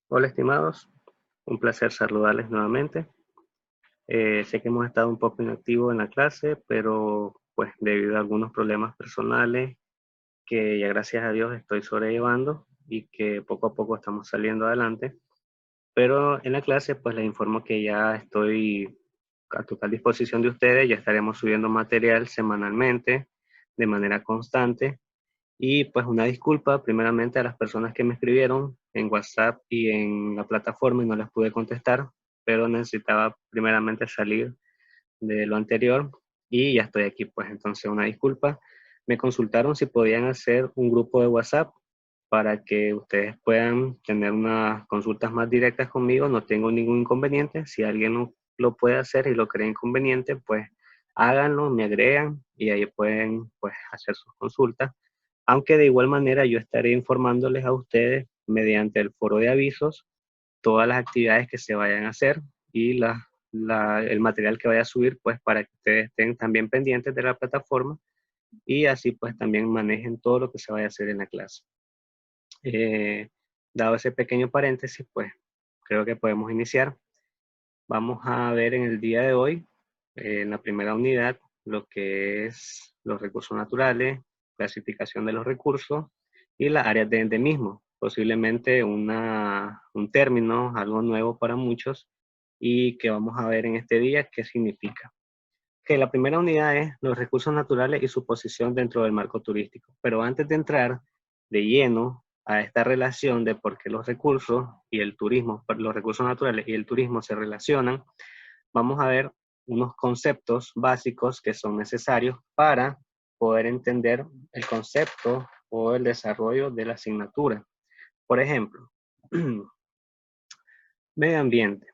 Hola estimados, un placer saludarles nuevamente. Sé que hemos estado un poco inactivos en la clase, pero pues debido a algunos problemas personales que ya gracias a Dios estoy sobrellevando y que poco a poco estamos saliendo adelante. Pero en la clase pues les informo que ya estoy a total disposición de ustedes, ya estaremos subiendo material semanalmente de manera constante. Y pues una disculpa primeramente a las personas que me escribieron en WhatsApp y en la plataforma y no les pude contestar, pero necesitaba primeramente salir de lo anterior y ya estoy aquí, pues entonces una disculpa. Me consultaron si podían hacer un grupo de WhatsApp para que ustedes puedan tener unas consultas más directas conmigo. No tengo ningún inconveniente. Si alguien lo puede hacer y lo cree inconveniente, pues háganlo, me agregan y ahí pueden pues hacer sus consultas, aunque de igual manera yo estaré informándoles a ustedes mediante el foro de avisos todas las actividades que se vayan a hacer y el material que vaya a subir, pues para que ustedes estén también pendientes de la plataforma y así pues también manejen todo lo que se vaya a hacer en la clase. Eh, Dado ese pequeño paréntesis, pues creo que podemos iniciar. Vamos a ver en el día de hoy, en la primera unidad, lo que es los recursos naturales, clasificación de los recursos y las áreas de endemismo. Posiblemente un término, algo nuevo para muchos y que vamos a ver en este día qué significa. Que la primera unidad es los recursos naturales y su posición dentro del marco turístico. Pero antes de entrar de lleno a esta relación de por qué los recursos y el turismo, los recursos naturales y el turismo se relacionan, vamos a ver unos conceptos básicos que son necesarios para poder entender el concepto o el desarrollo de la asignatura. Por ejemplo, medio ambiente.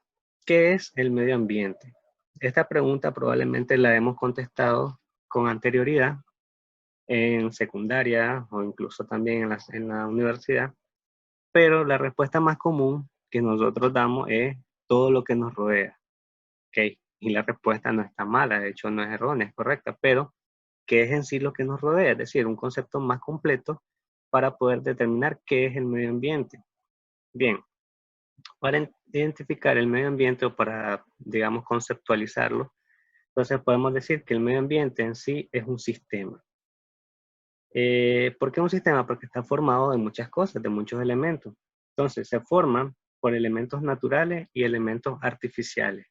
¿Qué es el medio ambiente? Esta pregunta probablemente la hemos contestado con anterioridad en secundaria o incluso también en la universidad, pero la respuesta más común que nosotros damos es todo lo que nos rodea. ¿Ok? Y la respuesta no está mala, de hecho no es errónea, es correcta, pero ¿qué es en sí lo que nos rodea? Es decir, un concepto más completo para poder determinar qué es el medio ambiente. Bien, para identificar el medio ambiente o para, digamos, conceptualizarlo, entonces podemos decir que el medio ambiente en sí es un sistema. ¿Por qué un sistema? Porque está formado de muchas cosas, de muchos elementos. Entonces se forman por elementos naturales y elementos artificiales,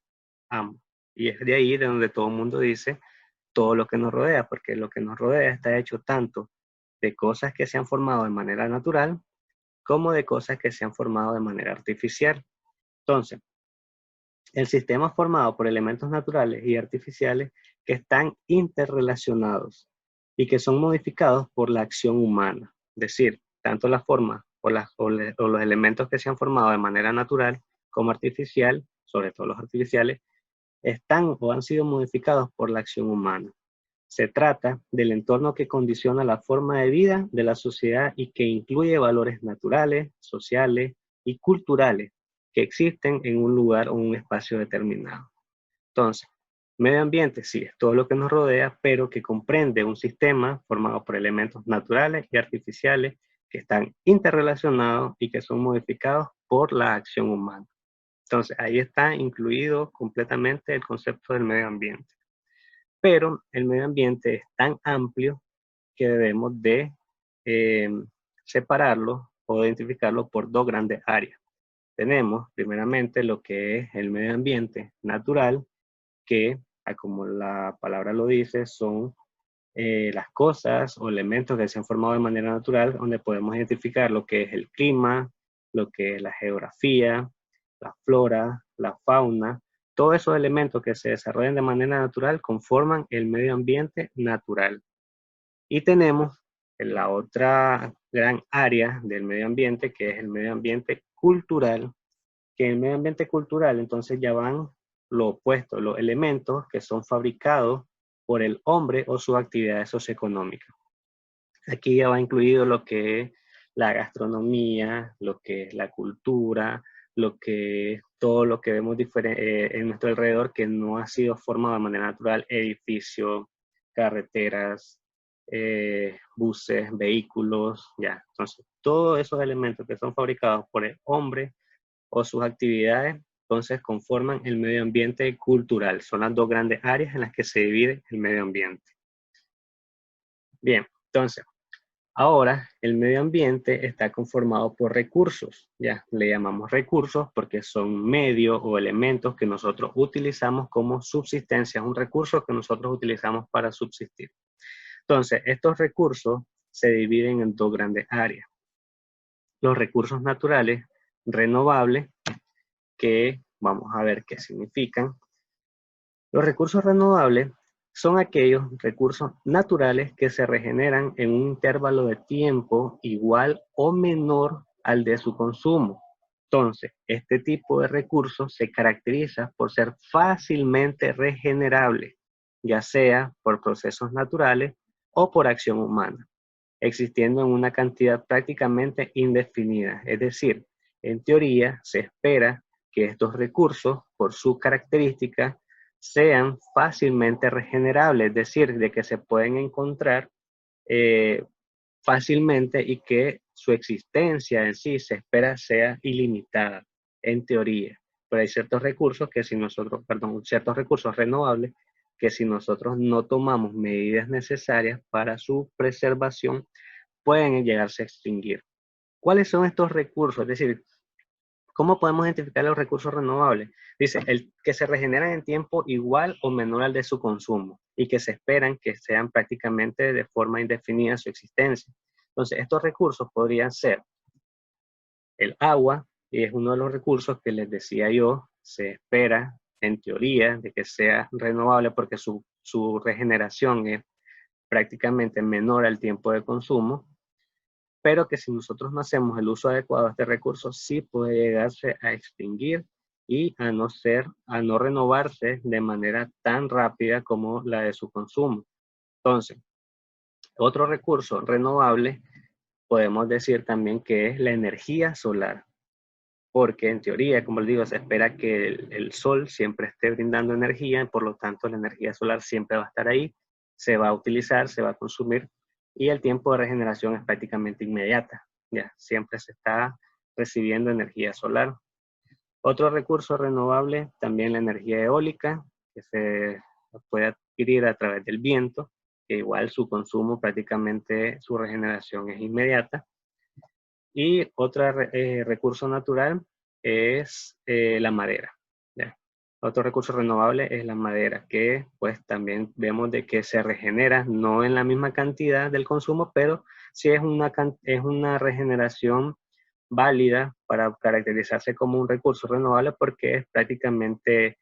ambos. Y es de ahí de donde todo el mundo dice todo lo que nos rodea, porque lo que nos rodea está hecho tanto de cosas que se han formado de manera natural como de cosas que se han formado de manera artificial. Entonces, el sistema formado por elementos naturales y artificiales que están interrelacionados y que son modificados por la acción humana. Es decir, tanto la forma o los elementos que se han formado de manera natural como artificial, sobre todo los artificiales, están o han sido modificados por la acción humana. Se trata del entorno que condiciona la forma de vida de la sociedad y que incluye valores naturales, sociales y culturales que existen en un lugar o un espacio determinado. Entonces, medio ambiente sí es todo lo que nos rodea, pero que comprende un sistema formado por elementos naturales y artificiales que están interrelacionados y que son modificados por la acción humana. Entonces, ahí está incluido completamente el concepto del medio ambiente. Pero el medio ambiente es tan amplio que debemos de eh, separarlo o identificarlo por dos grandes áreas. Tenemos primeramente lo que es el medio ambiente natural, que, como la palabra lo dice, son las cosas o elementos que se han formado de manera natural, donde podemos identificar lo que es el clima, lo que es la geografía, la flora, la fauna, todos esos elementos que se desarrollan de manera natural conforman el medio ambiente natural. Y tenemos la otra gran área del medio ambiente, que es el medio ambiente cultural, que en el medio ambiente cultural entonces ya van lo opuesto, los elementos que son fabricados por el hombre o sus actividades socioeconómicas. Aquí ya va incluido lo que es la gastronomía, lo que es la cultura, lo que es todo lo que vemos en nuestro alrededor que no ha sido formado de manera natural, edificios, carreteras, buses, vehículos, ya. Entonces, todos esos elementos que son fabricados por el hombre o sus actividades, entonces conforman el medio ambiente cultural. Son las dos grandes áreas en las que se divide el medio ambiente. Bien, entonces, ahora el medio ambiente está conformado por recursos. Ya le llamamos recursos porque son medios o elementos que nosotros utilizamos como subsistencia. Es un recurso que nosotros utilizamos para subsistir. Entonces, estos recursos se dividen en dos grandes áreas. Los recursos naturales renovables, que vamos a ver qué significan. Los recursos renovables son aquellos recursos naturales que se regeneran en un intervalo de tiempo igual o menor al de su consumo. Entonces, este tipo de recursos se caracteriza por ser fácilmente regenerables, ya sea por procesos naturales o por acción humana, existiendo en una cantidad prácticamente indefinida. Es decir, en teoría se espera que estos recursos, por sus características, sean fácilmente regenerables, es decir, de que se pueden encontrar fácilmente y que su existencia en sí se espera sea ilimitada, en teoría. Pero hay ciertos recursos que si nosotros, perdón, ciertos recursos renovables que si nosotros no tomamos medidas necesarias para su preservación, pueden llegarse a extinguir. ¿Cuáles son estos recursos? Es decir, ¿cómo podemos identificar los recursos renovables? Dice, el que se regeneran en tiempo igual o menor al de su consumo y que se esperan que sean prácticamente de forma indefinida su existencia. Entonces, estos recursos podrían ser el agua, y es uno de los recursos que les decía yo, se espera en teoría de que sea renovable porque su regeneración es prácticamente menor al tiempo de consumo, pero que si nosotros no hacemos el uso adecuado de este recurso, sí puede llegarse a extinguir y a no renovarse de manera tan rápida como la de su consumo. Entonces, otro recurso renovable podemos decir también que es la energía solar, porque en teoría, como les digo, se espera que el sol siempre esté brindando energía, y por lo tanto la energía solar siempre va a estar ahí, se va a utilizar, se va a consumir, y el tiempo de regeneración es prácticamente inmediata. Ya, siempre se está recibiendo energía solar. Otro recurso renovable, también la energía eólica, que se puede adquirir a través del viento, que igual su consumo prácticamente, su regeneración es inmediata. Y otro recurso natural es la madera. ¿Ya? Otro recurso renovable es la madera, que pues también vemos de que se regenera, no en la misma cantidad del consumo, pero sí es una regeneración válida para caracterizarse como un recurso renovable porque es prácticamente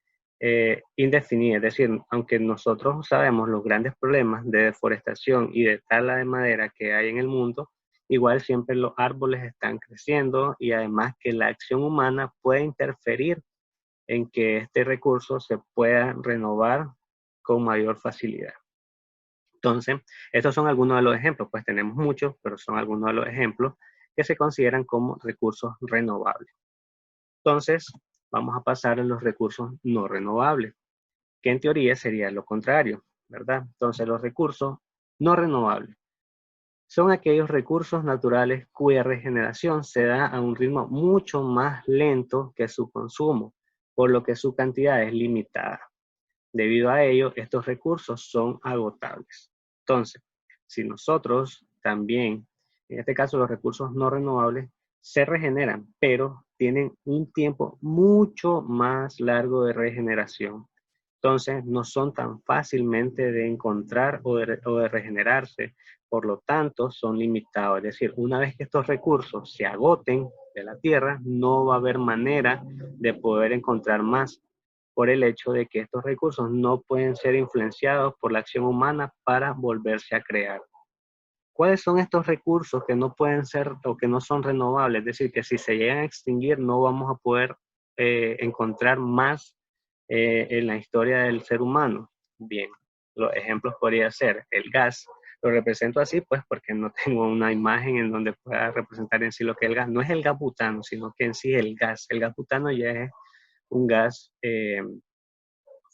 indefinida. Es decir, aunque nosotros sabemos los grandes problemas de deforestación y de tala de madera que hay en el mundo, igual siempre los árboles están creciendo y además que la acción humana puede interferir en que este recurso se pueda renovar con mayor facilidad. Entonces, estos son algunos de los ejemplos, pues tenemos muchos, pero son algunos de los ejemplos que se consideran como recursos renovables. Entonces, vamos a pasar a los recursos no renovables, que en teoría sería lo contrario, ¿verdad? Entonces, los recursos no renovables son aquellos recursos naturales cuya regeneración se da a un ritmo mucho más lento que su consumo, por lo que su cantidad es limitada. Debido a ello, estos recursos son agotables. Entonces, si nosotros también, en este caso los recursos no renovables, se regeneran, pero tienen un tiempo mucho más largo de regeneración. Entonces, no son tan fácilmente de encontrar o de regenerarse. Por lo tanto, son limitados. Es decir, una vez que estos recursos se agoten de la Tierra, no va a haber manera de poder encontrar más por el hecho de que estos recursos no pueden ser influenciados por la acción humana para volverse a crear. ¿Cuáles son estos recursos que no pueden ser o que no son renovables? Es decir, que si se llegan a extinguir no vamos a poder encontrar más en la historia del ser humano. Bien, los ejemplos podría ser el gas. Lo represento así pues porque no tengo una imagen en donde pueda representar en sí lo que es el gas. No es el gas butano, sino que en sí el gas. El gas butano ya es un gas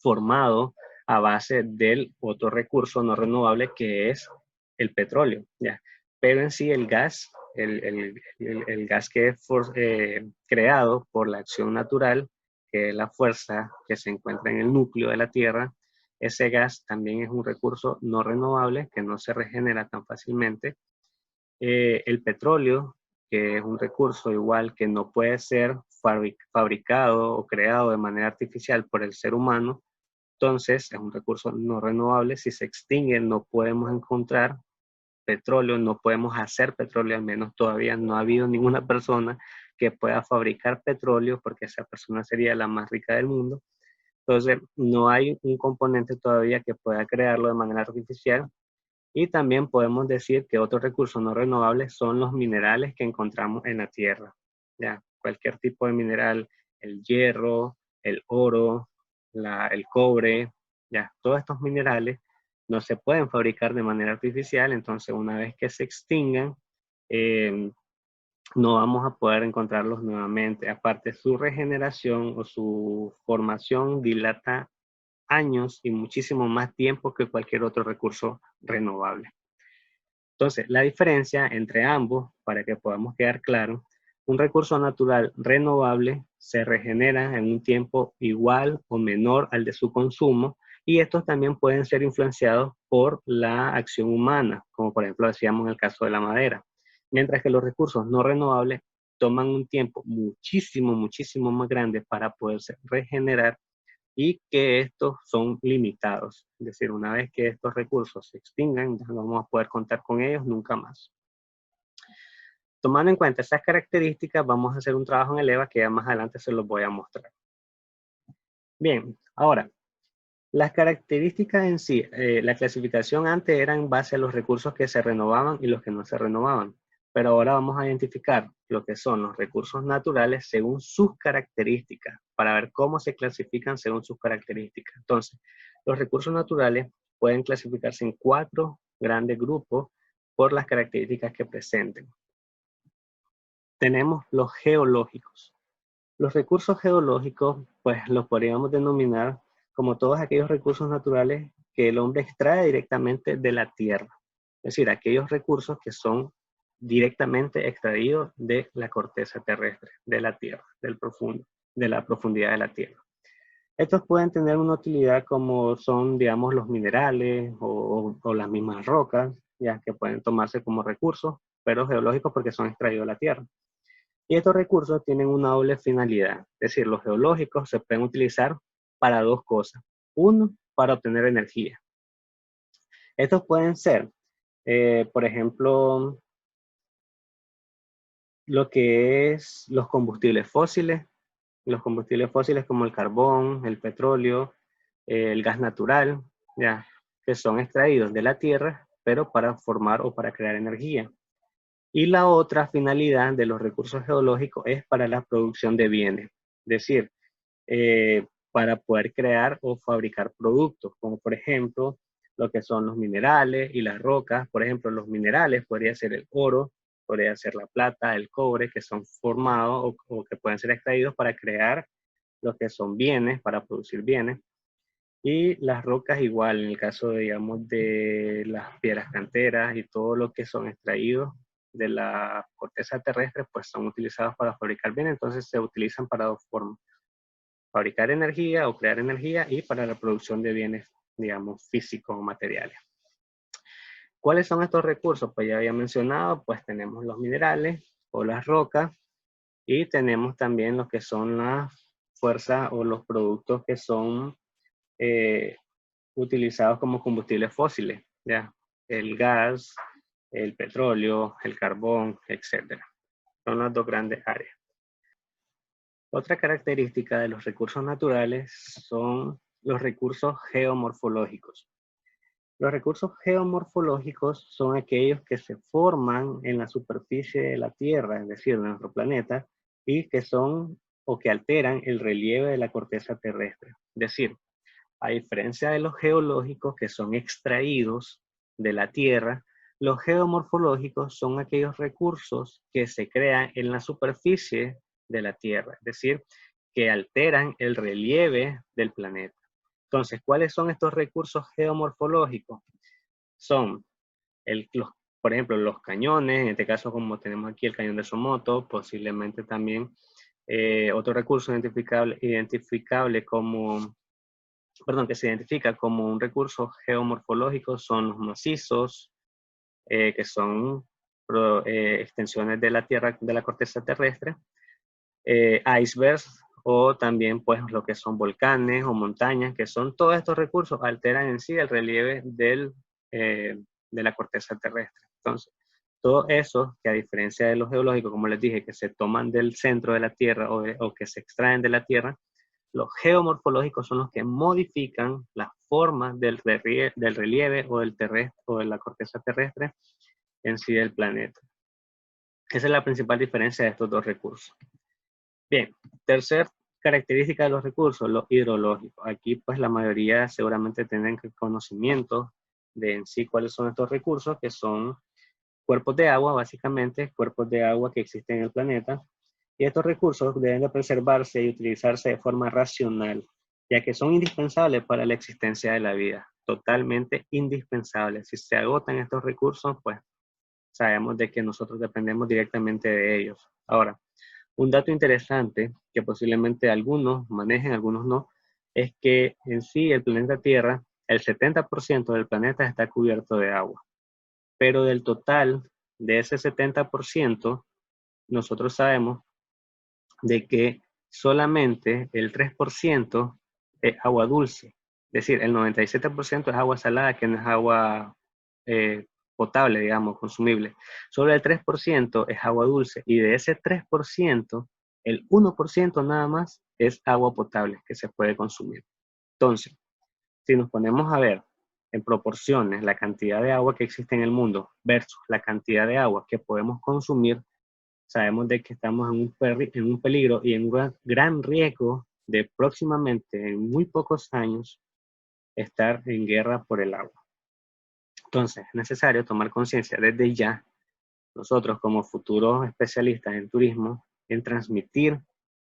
formado a base del otro recurso no renovable que es el petróleo, ¿ya? pero en sí el gas, el gas que es creado por la acción natural, que es la fuerza que se encuentra en el núcleo de la Tierra, ese gas también es un recurso no renovable que no se regenera tan fácilmente. El petróleo, que es un recurso igual que no puede ser fabricado o creado de manera artificial por el ser humano, entonces es un recurso no renovable. Si se extingue, no podemos encontrar petróleo, no podemos hacer petróleo, al menos todavía no ha habido ninguna persona que pueda fabricar petróleo, porque esa persona sería la más rica del mundo. Entonces, no hay un componente todavía que pueda crearlo de manera artificial. Y también podemos decir que otros recursos no renovables son los minerales que encontramos en la tierra. Ya, cualquier tipo de mineral, el hierro, el oro, el cobre, ya, todos estos minerales no se pueden fabricar de manera artificial. Entonces, una vez que se extingan, no vamos a poder encontrarlos nuevamente. Aparte, su regeneración o su formación dilata años y muchísimo más tiempo que cualquier otro recurso renovable. Entonces, la diferencia entre ambos, para que podamos quedar claro, un recurso natural renovable se regenera en un tiempo igual o menor al de su consumo, y estos también pueden ser influenciados por la acción humana, como por ejemplo decíamos en el caso de la madera. Mientras que los recursos no renovables toman un tiempo muchísimo, muchísimo más grande para poderse regenerar, y que estos son limitados. Es decir, una vez que estos recursos se extingan, ya no vamos a poder contar con ellos nunca más. Tomando en cuenta esas características, vamos a hacer un trabajo en el EVA que ya más adelante se los voy a mostrar. Bien, ahora, las características en sí, la clasificación antes era en base a los recursos que se renovaban y los que no se renovaban. Pero ahora vamos a identificar lo que son los recursos naturales según sus características, para ver cómo se clasifican según sus características. Entonces, los recursos naturales pueden clasificarse en 4 grandes grupos por las características que presenten. Tenemos los geológicos. Los recursos geológicos, pues los podríamos denominar como todos aquellos recursos naturales que el hombre extrae directamente de la tierra. Es decir, aquellos recursos que son directamente extraídos de la corteza terrestre, de la tierra, de la profundidad de la tierra. Estos pueden tener una utilidad como son, digamos, los minerales o las mismas rocas, ya que pueden tomarse como recursos, pero geológicos porque son extraídos de la tierra. Y estos recursos tienen una doble finalidad. Es decir, los geológicos se pueden utilizar para 2 cosas. Uno, para obtener energía. Estos pueden ser, por ejemplo, lo que es los combustibles fósiles como el carbón, el petróleo, el gas natural, ya, que son extraídos de la tierra, pero para formar o para crear energía. Y la otra finalidad de los recursos geológicos es para la producción de bienes, es decir, para poder crear o fabricar productos, como por ejemplo lo que son los minerales y las rocas. Por ejemplo, los minerales podría ser el oro, podría ser la plata, el cobre, que son formados o que pueden ser extraídos para crear lo que son bienes, para producir bienes. Y las rocas igual, en el caso, digamos, de las piedras canteras y todo lo que son extraídos de la corteza terrestre, pues son utilizados para fabricar bienes. Entonces se utilizan para 2 formas: fabricar energía o crear energía, y para la producción de bienes, digamos, físicos o materiales. ¿Cuáles son estos recursos? Pues ya había mencionado, pues tenemos los minerales o las rocas, y tenemos también lo que son las fuerzas o los productos que son utilizados como combustibles fósiles, ¿ya? El gas, el petróleo, el carbón, etc. Son las 2 grandes áreas. Otra característica de los recursos naturales son los recursos geomorfológicos. Los recursos geomorfológicos son aquellos que se forman en la superficie de la Tierra, es decir, de nuestro planeta, y que son o que alteran el relieve de la corteza terrestre. Es decir, a diferencia de los geológicos que son extraídos de la Tierra, los geomorfológicos son aquellos recursos que se crean en la superficie de la Tierra, es decir, que alteran el relieve del planeta. Entonces, ¿cuáles son estos recursos geomorfológicos? Son los por ejemplo, los cañones, en este caso como tenemos aquí el cañón de Somoto, posiblemente también otro recurso identificable como, perdón, que se identifica como un recurso geomorfológico son los macizos, que son extensiones de la tierra, de la corteza terrestre, icebergs, o también pues lo que son volcanes o montañas, que son todos estos recursos, alteran en sí el relieve de la corteza terrestre. Entonces, todo eso que a diferencia de los geológicos, como les dije, que se toman del centro de la Tierra o que se extraen de la Tierra, los geomorfológicos son los que modifican la forma del relieve o del terrestre o de la corteza terrestre en sí del planeta. Esa es la principal diferencia de estos dos recursos. Bien, tercer característica de los recursos, los hidrológicos. Aquí pues la mayoría seguramente tienen conocimiento de en sí cuáles son estos recursos, que son cuerpos de agua, básicamente, cuerpos de agua que existen en el planeta. Y estos recursos deben de preservarse y utilizarse de forma racional, ya que son indispensables para la existencia de la vida, totalmente indispensables. Si se agotan estos recursos, pues sabemos de que nosotros dependemos directamente de ellos. Ahora, un dato interesante que posiblemente algunos manejen, algunos no, es que en sí el planeta Tierra, el 70% del planeta está cubierto de agua. Pero del total de ese 70%, nosotros sabemos de que solamente el 3% es agua dulce. Es decir, el 97% es agua salada, que no es agua potable, digamos, consumible. Solo el 3% es agua dulce. Y de ese 3%, el 1% nada más es agua potable que se puede consumir. Entonces, si nos ponemos a ver en proporciones la cantidad de agua que existe en el mundo versus la cantidad de agua que podemos consumir, sabemos de que estamos en un peligro y en un gran riesgo de próximamente, en muy pocos años, estar en guerra por el agua. Entonces, es necesario tomar conciencia desde ya, nosotros como futuros especialistas en turismo, en transmitir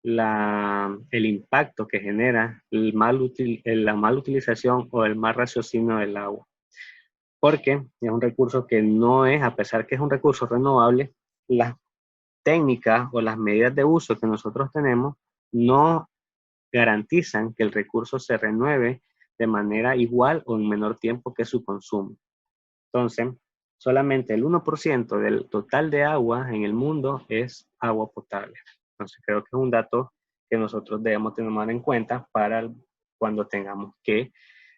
el impacto que genera la mal utilización o el mal raciocinio del agua. Porque es un recurso que no es, a pesar que es un recurso renovable, las técnicas o las medidas de uso que nosotros tenemos no garantizan que el recurso se renueve de manera igual o en menor tiempo que su consumo. Entonces, solamente el 1% del total de agua en el mundo es agua potable. Entonces, creo que es un dato que nosotros debemos tomar en cuenta para cuando tengamos que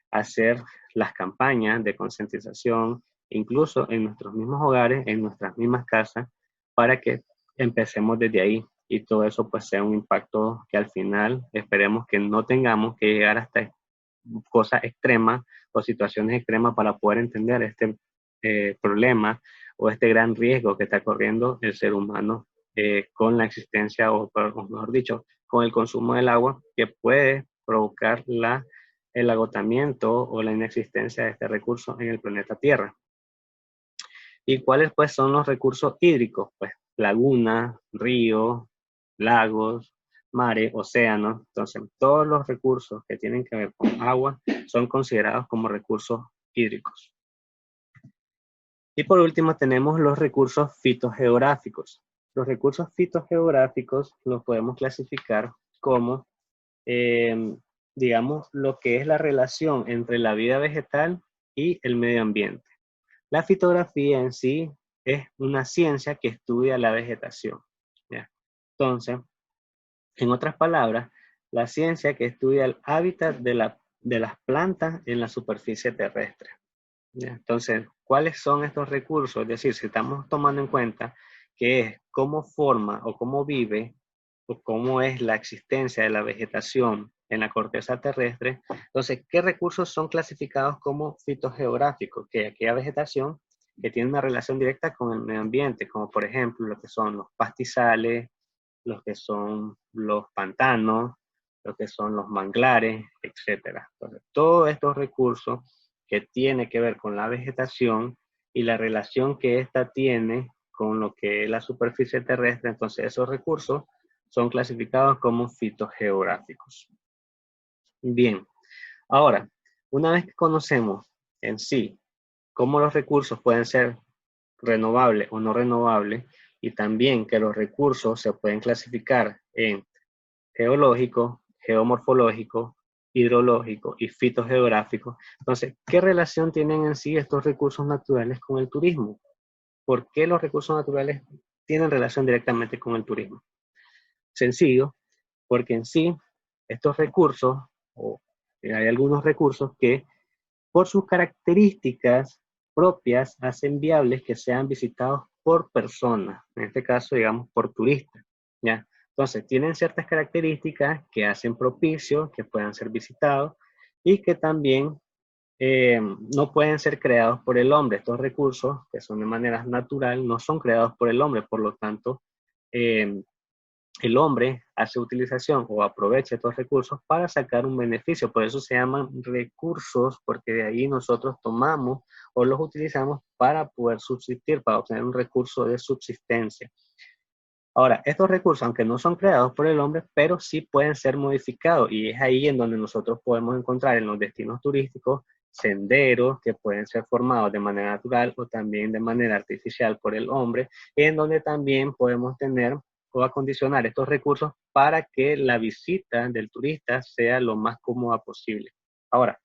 hacer las campañas de concientización, incluso en nuestros mismos hogares, en nuestras mismas casas, para que empecemos desde ahí y todo eso pues sea un impacto que al final esperemos que no tengamos que llegar hasta cosas extremas o situaciones extremas para poder entender este problema o este gran riesgo que está corriendo el ser humano con la existencia o mejor dicho, con el consumo del agua que puede provocar el agotamiento o la inexistencia de este recurso en el planeta Tierra. ¿Y cuáles pues son los recursos hídricos? Pues lagunas, ríos, lagos, mares, océanos. Entonces, todos los recursos que tienen que ver con agua son considerados como recursos hídricos. Y por último tenemos los recursos fitogeográficos. Los recursos fitogeográficos los podemos clasificar como, digamos, lo que es la relación entre la vida vegetal y el medio ambiente. La fitografía en sí es una ciencia que estudia la vegetación, ¿ya? Entonces, en otras palabras, la ciencia que estudia el hábitat de las plantas en la superficie terrestre, ¿ya? Entonces, ¿cuáles son estos recursos? Es decir, si estamos tomando en cuenta que es cómo forma o cómo vive o cómo es la existencia de la vegetación en la corteza terrestre, entonces, ¿qué recursos son clasificados como fitogeográficos? Que aquella vegetación que tiene una relación directa con el medio ambiente, como por ejemplo lo que son los pastizales, los que son los pantanos, lo que son los manglares, etc. Entonces, todos estos recursos que tienen que ver con la vegetación y la relación que ésta tiene con lo que es la superficie terrestre, entonces esos recursos son clasificados como fitogeográficos. Bien, ahora, una vez que conocemos en sí cómo los recursos pueden ser renovable o no renovable, y también que los recursos se pueden clasificar en geológico, geomorfológico, hidrológico y fitogeográfico. Entonces, ¿qué relación tienen en sí estos recursos naturales con el turismo? ¿Por qué los recursos naturales tienen relación directamente con el turismo? Sencillo, porque en sí estos recursos, o hay algunos recursos que por sus características propias hacen viables que sean visitados por personas, en este caso, digamos, por turistas, ¿ya? Entonces, tienen ciertas características que hacen propicio que puedan ser visitados y que también no pueden ser creados por el hombre. Estos recursos, que son de manera natural, no son creados por el hombre, por lo tanto, eh, el hombre hace utilización o aprovecha estos recursos para sacar un beneficio. Por eso se llaman recursos, porque de ahí nosotros tomamos o los utilizamos para poder subsistir, para obtener un recurso de subsistencia. Ahora, estos recursos, aunque no son creados por el hombre, pero sí pueden ser modificados, y es ahí en donde nosotros podemos encontrar en los destinos turísticos senderos que pueden ser formados de manera natural o también de manera artificial por el hombre, en donde también podemos tener o acondicionar estos recursos para que la visita del turista sea lo más cómoda posible. Ahora,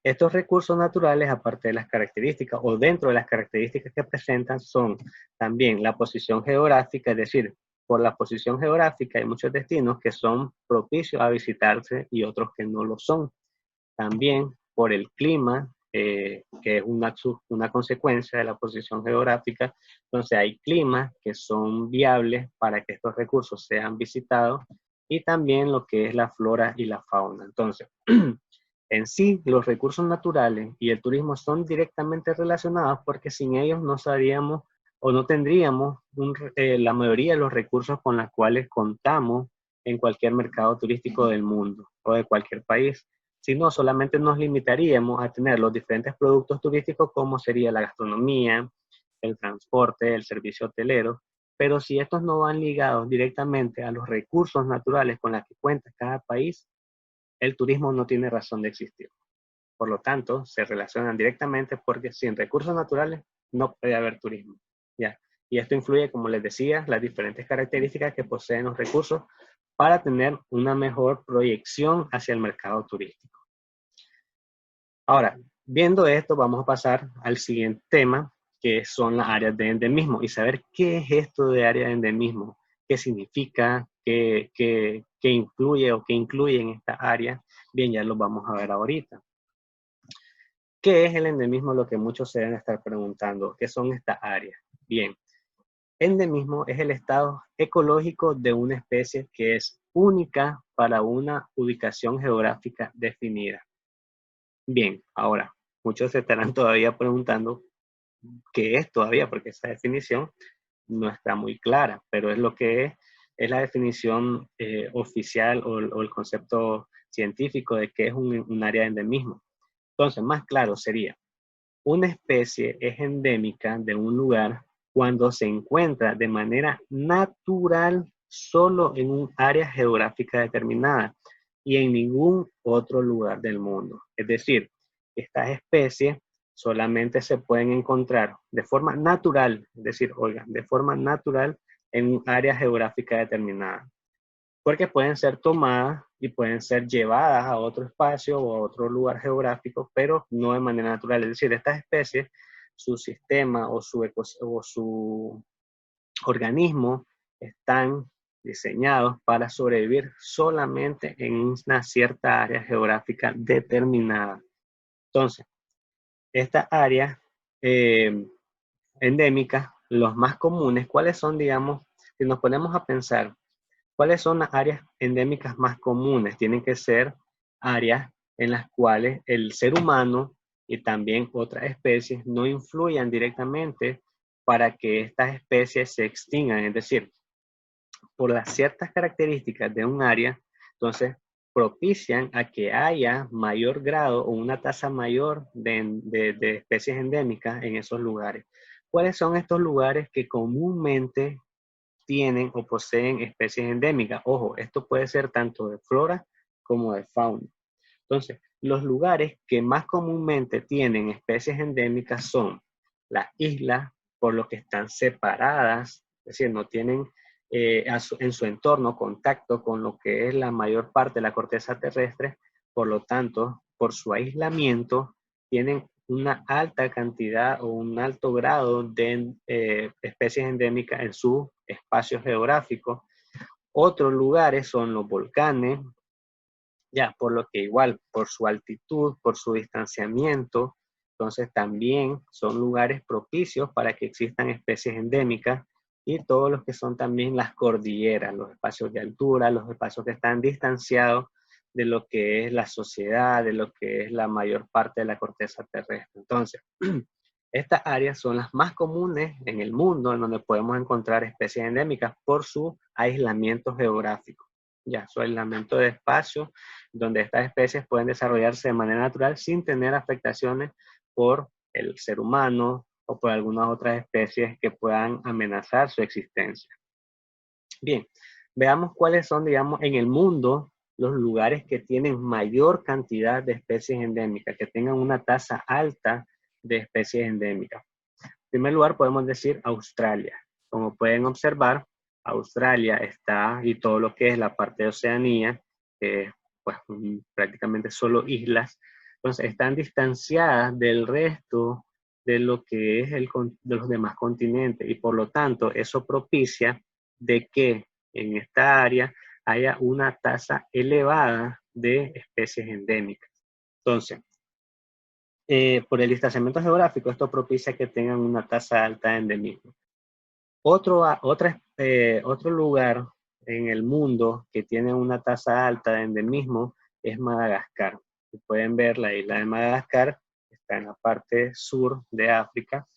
estos recursos naturales, aparte de las características o dentro de las características que presentan, son también la posición geográfica, es decir, por la posición geográfica hay muchos destinos que son propicios a visitarse y otros que no lo son. También por el clima, que es una consecuencia de la posición geográfica. Entonces hay climas que son viables para que estos recursos sean visitados, y también lo que es la flora y la fauna. Entonces, en sí, los recursos naturales y el turismo son directamente relacionados, porque sin ellos no sabríamos o no tendríamos la mayoría de los recursos con los cuales contamos en cualquier mercado turístico del mundo o de cualquier país. Si no, solamente nos limitaríamos a tener los diferentes productos turísticos, como sería la gastronomía, el transporte, el servicio hotelero. Pero si estos no van ligados directamente a los recursos naturales con los que cuenta cada país, el turismo no tiene razón de existir. Por lo tanto, se relacionan directamente, porque sin recursos naturales no puede haber turismo, ¿ya? Y esto influye, como les decía, las diferentes características que poseen los recursos para tener una mejor proyección hacia el mercado turístico. Ahora, viendo esto, vamos a pasar al siguiente tema, que son las áreas de endemismo, y saber qué es esto de área de endemismo, qué significa, qué incluye o qué incluye en esta área. Bien, ya lo vamos a ver ahorita. ¿Qué es el endemismo? Lo que muchos se deben estar preguntando. ¿Qué son estas áreas? Bien, endemismo es el estado ecológico de una especie que es única para una ubicación geográfica definida. Bien, ahora, muchos se estarán todavía preguntando qué es todavía, porque esa definición no está muy clara, pero es lo que es la definición oficial o el concepto científico de qué es un área de endemismo. Entonces, más claro sería: una especie es endémica de un lugar cuando se encuentra de manera natural solo en un área geográfica determinada y en ningún otro lugar del mundo. Es decir, estas especies solamente se pueden encontrar de forma natural, es decir, oigan, de forma natural en un área geográfica determinada, porque pueden ser tomadas y pueden ser llevadas a otro espacio o a otro lugar geográfico, pero no de manera natural. Es decir, estas especies, su sistema o su organismo están diseñados para sobrevivir solamente en una cierta área geográfica determinada. Entonces, estas áreas eh, endémicas, los más comunes, ¿cuáles son, digamos, si nos ponemos a pensar? ¿Cuáles son las áreas endémicas más comunes? Tienen que ser áreas en las cuales el ser humano y también otras especies no influyan directamente para que estas especies se extingan. Es decir, por las ciertas características de un área, entonces propician a que haya mayor grado o una tasa mayor de especies endémicas en esos lugares. ¿Cuáles son estos lugares que comúnmente tienen o poseen especies endémicas? Ojo, esto puede ser tanto de flora como de fauna. Entonces, los lugares que más comúnmente tienen especies endémicas son las islas, por lo que están separadas, es decir, no tienen en su entorno contacto con lo que es la mayor parte de la corteza terrestre, por lo tanto, por su aislamiento, tienen una alta cantidad o un alto grado de especies endémicas en su espacio geográfico. Otros lugares son los volcanes, ya, por lo que igual, por su altitud, por su distanciamiento, entonces también son lugares propicios para que existan especies endémicas, y todos los que son también las cordilleras, los espacios de altura, los espacios que están distanciados de lo que es la sociedad, de lo que es la mayor parte de la corteza terrestre. Entonces, estas áreas son las más comunes en el mundo en donde podemos encontrar especies endémicas por su aislamiento geográfico, ya, su aislamiento de espacio, donde estas especies pueden desarrollarse de manera natural sin tener afectaciones por el ser humano o por algunas otras especies que puedan amenazar su existencia. Bien, veamos cuáles son, digamos, en el mundo los lugares que tienen mayor cantidad de especies endémicas, que tengan una tasa alta de especies endémicas. En primer lugar, podemos decir Australia. Como pueden observar, Australia está, y todo lo que es la parte de Oceanía, pues prácticamente solo islas, entonces están distanciadas del resto de lo que es de los demás continentes, y por lo tanto eso propicia de que en esta área haya una tasa elevada de especies endémicas. Entonces, por el distanciamiento geográfico, esto propicia que tengan una tasa alta de endemismo. Otro lugar en el mundo que tiene una tasa alta de endemismo es Madagascar. Pueden ver la isla de Madagascar, está en la parte sur de África.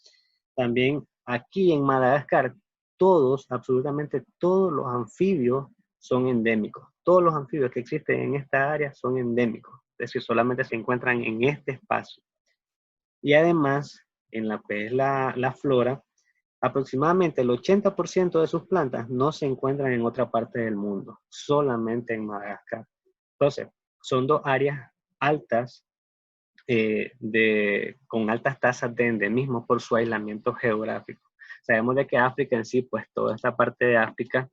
También aquí en Madagascar, absolutamente todos los anfibios son endémicos. Todos los anfibios que existen en esta área son endémicos, es decir, solamente se encuentran en este espacio. Y además, en la que es la flora, aproximadamente el 80% de sus plantas no se encuentran en otra parte del mundo, solamente en Madagascar. Entonces, son dos áreas altas, con altas tasas de endemismo por su aislamiento geográfico. Sabemos de que África en sí, pues toda esta parte de África,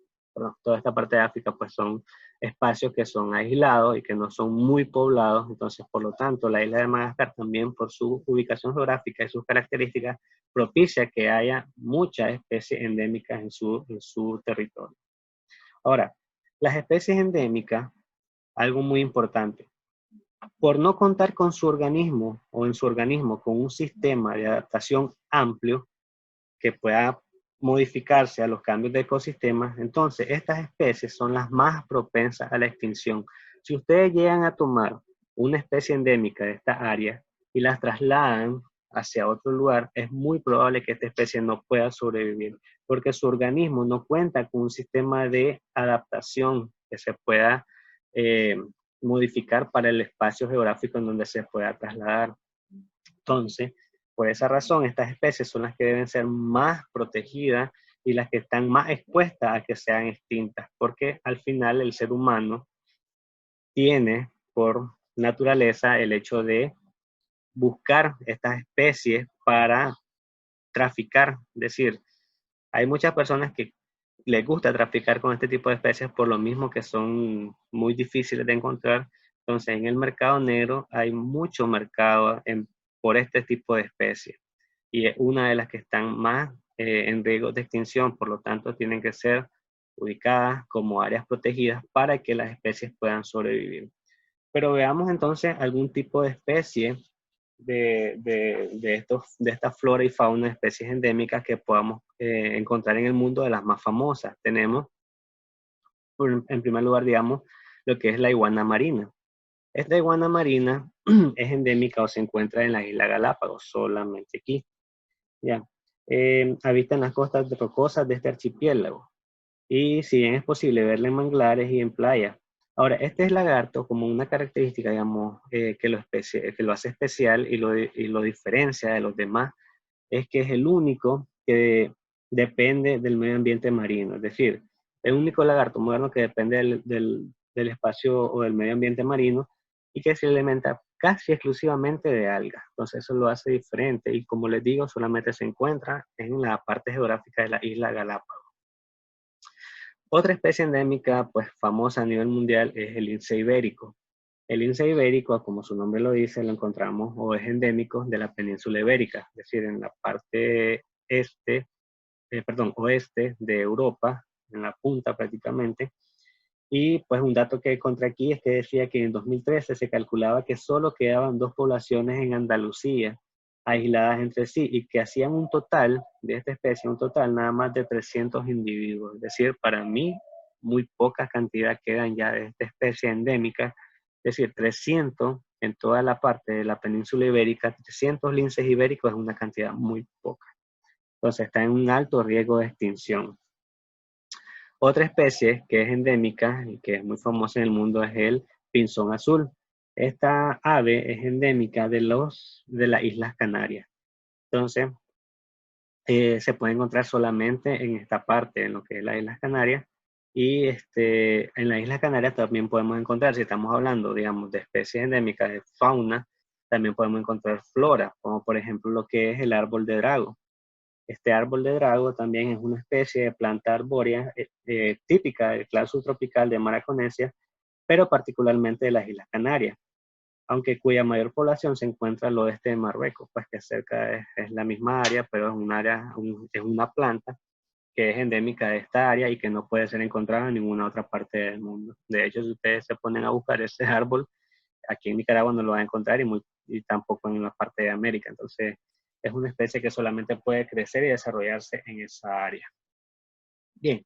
pues son espacios que son aislados y que no son muy poblados. Entonces, por lo tanto, la isla de Madagascar también, por su ubicación geográfica y sus características, propicia que haya muchas especies endémicas en su territorio. Ahora, las especies endémicas, algo muy importante, por no contar con su organismo o en su organismo con un sistema de adaptación amplio que pueda modificarse a los cambios de ecosistemas, entonces estas especies son las más propensas a la extinción. Si ustedes llegan a tomar una especie endémica de esta área y las trasladan hacia otro lugar, es muy probable que esta especie no pueda sobrevivir, porque su organismo no cuenta con un sistema de adaptación que se pueda modificar para el espacio geográfico en donde se pueda trasladar. Entonces, por esa razón, estas especies son las que deben ser más protegidas y las que están más expuestas a que sean extintas, porque al final el ser humano tiene por naturaleza el hecho de buscar estas especies para traficar. Es decir, hay muchas personas que les gusta traficar con este tipo de especies por lo mismo que son muy difíciles de encontrar. Entonces, en el mercado negro hay mucho mercado por este tipo de especies, y es una de las que están más en riesgo de extinción. Por lo tanto, tienen que ser ubicadas como áreas protegidas para que las especies puedan sobrevivir. Pero veamos entonces algún tipo de especie de esta flora y fauna, especies endémicas que podamos encontrar en el mundo. De las más famosas tenemos, en primer lugar, digamos, lo que es la iguana marina. Esta iguana marina es endémica o se encuentra en la isla Galápagos, solamente aquí. Ya. Habita en las costas rocosas de este archipiélago, y si bien es posible verla en manglares y en playas. Ahora, este lagarto, como una característica, digamos, que lo hace especial y lo diferencia de los demás, es que es el único que depende del medio ambiente marino. Es decir, el único lagarto moderno que depende del espacio o del medio ambiente marino, y que se alimenta casi exclusivamente de algas. Entonces eso lo hace diferente y como les digo, solamente se encuentra en la parte geográfica de la isla Galápagos. Otra especie endémica, pues famosa a nivel mundial, es el lince ibérico. El lince ibérico, como su nombre lo dice, lo encontramos o es endémico de la península ibérica, es decir, en la parte oeste de Europa, en la punta prácticamente. Y pues un dato que encontré aquí es que decía que en 2013 se calculaba que solo quedaban 2 poblaciones en Andalucía, aisladas entre sí, y que hacían un total de esta especie, un total nada más de 300 individuos. Es decir, para mí, muy poca cantidad quedan ya de esta especie endémica. Es decir, 300 en toda la parte de la península ibérica, 300 linces ibéricos es una cantidad muy poca. Entonces está en un alto riesgo de extinción. Otra especie que es endémica y que es muy famosa en el mundo es el pinzón azul. Esta ave es endémica de las Islas Canarias. Entonces, se puede encontrar solamente en esta parte, en lo que es las Islas Canarias. Y en las Islas Canarias también podemos encontrar, si estamos hablando, digamos, de especies endémicas de fauna, también podemos encontrar flora, como por ejemplo lo que es el árbol de drago. Este árbol de drago también es una especie de planta arbórea típica del claro subtropical de Maraconesia, pero particularmente de las Islas Canarias, aunque cuya mayor población se encuentra al oeste de Marruecos, pues que cerca es la misma área, pero es un área, es una planta que es endémica de esta área y que no puede ser encontrada en ninguna otra parte del mundo. De hecho, si ustedes se ponen a buscar ese árbol, aquí en Nicaragua no lo van a encontrar y tampoco en la parte de América. Entonces, es una especie que solamente puede crecer y desarrollarse en esa área. Bien,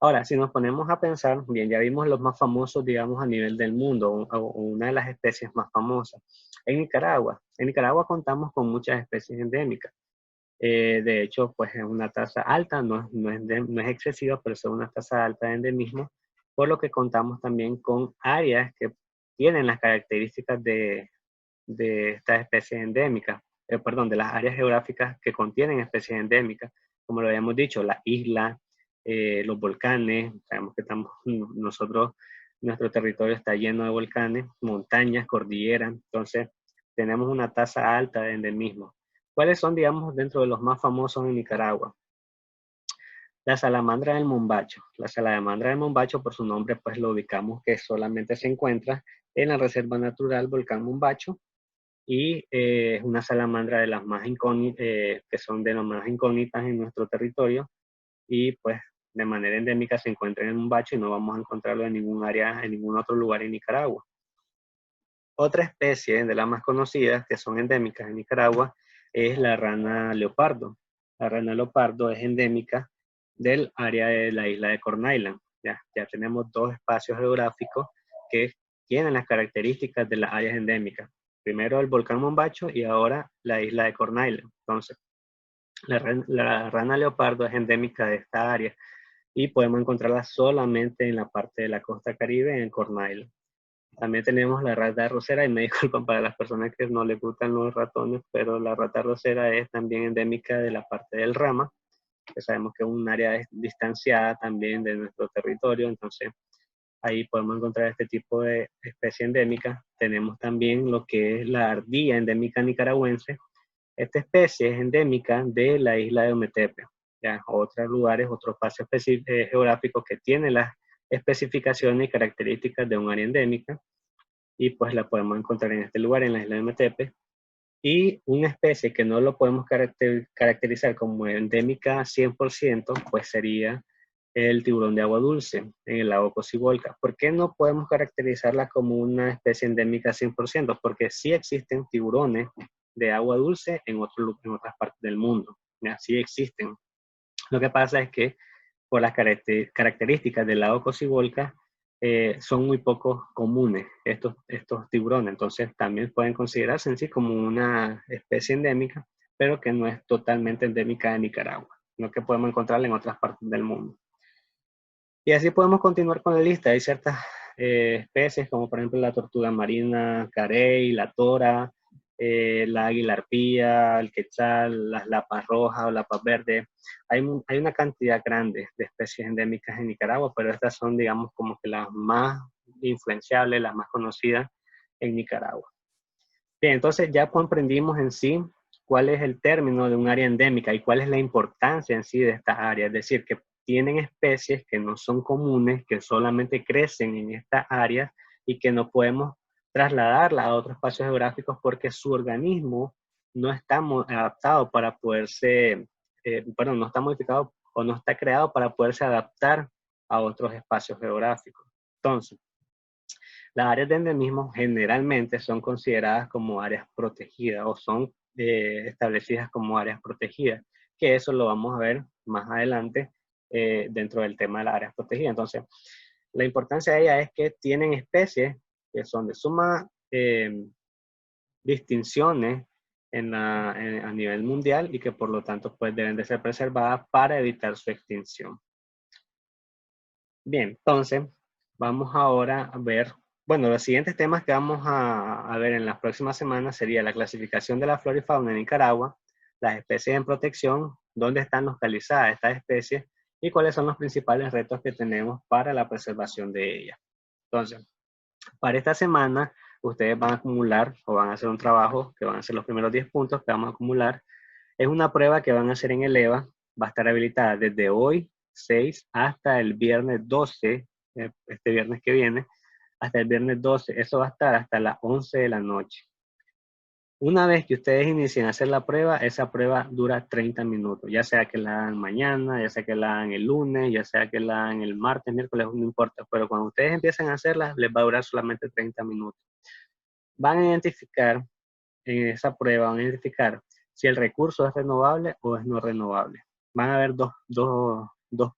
ahora si nos ponemos a pensar, bien, ya vimos los más famosos, digamos, a nivel del mundo, o una de las especies más famosas. En Nicaragua contamos con muchas especies endémicas. De hecho, pues es una tasa alta, no es excesiva, pero es una tasa alta de endemismo, por lo que contamos también con áreas que tienen las características de estas especies endémicas, de las áreas geográficas que contienen especies endémicas, como lo habíamos dicho, la isla, los volcanes, sabemos que nuestro territorio está lleno de volcanes, montañas, cordilleras, entonces tenemos una tasa alta de endemismo. ¿Cuáles son, digamos, dentro de los más famosos en Nicaragua? La salamandra del Mombacho. La salamandra del Mombacho, por su nombre, pues lo ubicamos que solamente se encuentra en la Reserva Natural Volcán Mombacho, y es una salamandra de las más incógnitas, que son de las más incógnitas en nuestro territorio, y pues de manera endémica se encuentra en un bacho y no vamos a encontrarlo en ningún área, en ningún otro lugar en Nicaragua. Otra especie de las más conocidas que son endémicas en Nicaragua es la rana leopardo. La rana leopardo es endémica del área de la isla de Corn Island. Ya tenemos dos espacios geográficos que tienen las características de las áreas endémicas. Primero el volcán Mombacho y ahora la isla de Corn Island. Entonces, la rana leopardo es endémica de esta área y podemos encontrarla solamente en la parte de la costa caribe, en Corn Island. También tenemos la rata rosera, y me disculpan para las personas que no les gustan los ratones, pero la rata rosera es también endémica de la parte del Rama, que sabemos que es un área distanciada también de nuestro territorio, entonces ahí podemos encontrar este tipo de especie endémica. Tenemos también lo que es la ardilla endémica nicaragüense. Esta especie es endémica de la isla de Ometepe, ya otros lugares, otros espacios geográficos que tienen las especificaciones y características de un área endémica, y pues la podemos encontrar en este lugar, en la isla de Metepe. Y una especie que no lo podemos caracterizar como endémica 100%, pues sería el tiburón de agua dulce en el lago Cocibolca. ¿Por qué no podemos caracterizarla como una especie endémica 100%? Porque sí existen tiburones de agua dulce en otras partes del mundo. ¿Ya? Sí existen. Lo que pasa es que por las características del lago Cocibolca, son muy poco comunes estos tiburones. Entonces también pueden considerarse en sí como una especie endémica, pero que no es totalmente endémica de Nicaragua, no que podemos encontrarla en otras partes del mundo. Y así podemos continuar con la lista. Hay ciertas especies, como por ejemplo la tortuga marina carey, la tora, la águila arpía, el quetzal, las lapas rojas o lapas verdes. Hay una cantidad grande de especies endémicas en Nicaragua, pero estas son, digamos, como que las más influenciables, las más conocidas en Nicaragua. Bien, entonces ya comprendimos en sí cuál es el término de un área endémica y cuál es la importancia en sí de esta área. Es decir, que tienen especies que no son comunes, que solamente crecen en esta área y que no podemos trasladarla a otros espacios geográficos porque su organismo no está adaptado para poderse, no está modificado o no está creado para poderse adaptar a otros espacios geográficos. Entonces, las áreas de endemismo generalmente son consideradas como áreas protegidas o son establecidas como áreas protegidas, que eso lo vamos a ver más adelante dentro del tema de las áreas protegidas. Entonces, la importancia de ellas es que tienen especies que son de suma distinciones a nivel mundial y que por lo tanto pues deben de ser preservadas para evitar su extinción. Bien, entonces vamos ahora a ver, bueno, los siguientes temas que vamos a ver en las próximas semanas sería la clasificación de la flora y fauna en Nicaragua, las especies en protección, dónde están localizadas estas especies y cuáles son los principales retos que tenemos para la preservación de ellas. Entonces, para esta semana, ustedes van a acumular o van a hacer un trabajo que van a ser los primeros 10 puntos que vamos a acumular. Es una prueba que van a hacer en el EVA, va a estar habilitada desde hoy 6 hasta el viernes 12, este viernes que viene, hasta el viernes 12. Eso va a estar hasta las 11 de la noche. Una vez que ustedes inicien a hacer la prueba, esa prueba dura 30 minutos, ya sea que la hagan mañana, ya sea que la hagan el lunes, ya sea que la hagan el martes, miércoles, no importa, pero cuando ustedes empiecen a hacerla, les va a durar solamente 30 minutos. Van a identificar en esa prueba, van a identificar si el recurso es renovable o es no renovable. Van a haber dos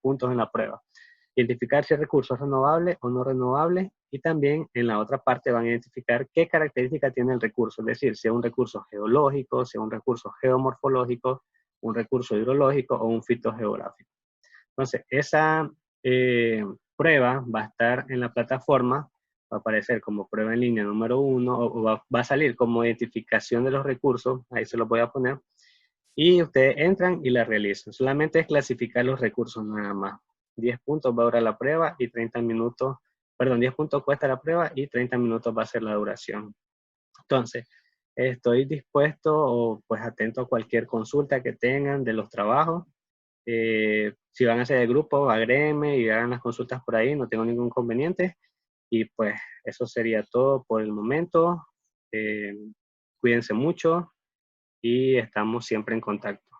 puntos en la prueba. Identificar si el recurso es renovable o no renovable y también en la otra parte van a identificar qué característica tiene el recurso, es decir, si es un recurso geológico, si es un recurso geomorfológico, un recurso hidrológico o un fitogeográfico. Entonces, esa prueba va a estar en la plataforma, va a aparecer como prueba en línea número 1 o va a salir como identificación de los recursos, ahí se los voy a poner, y ustedes entran y la realizan. Solamente es clasificar los recursos nada más. 10 puntos va a durar la prueba y 30 minutos, perdón, 10 puntos cuesta la prueba y 30 minutos va a ser la duración. Entonces, estoy dispuesto o pues atento a cualquier consulta que tengan de los trabajos. Si van a hacer el grupo, agréguenme y hagan las consultas por ahí, no tengo ningún inconveniente. Y pues eso sería todo por el momento. Cuídense mucho y estamos siempre en contacto.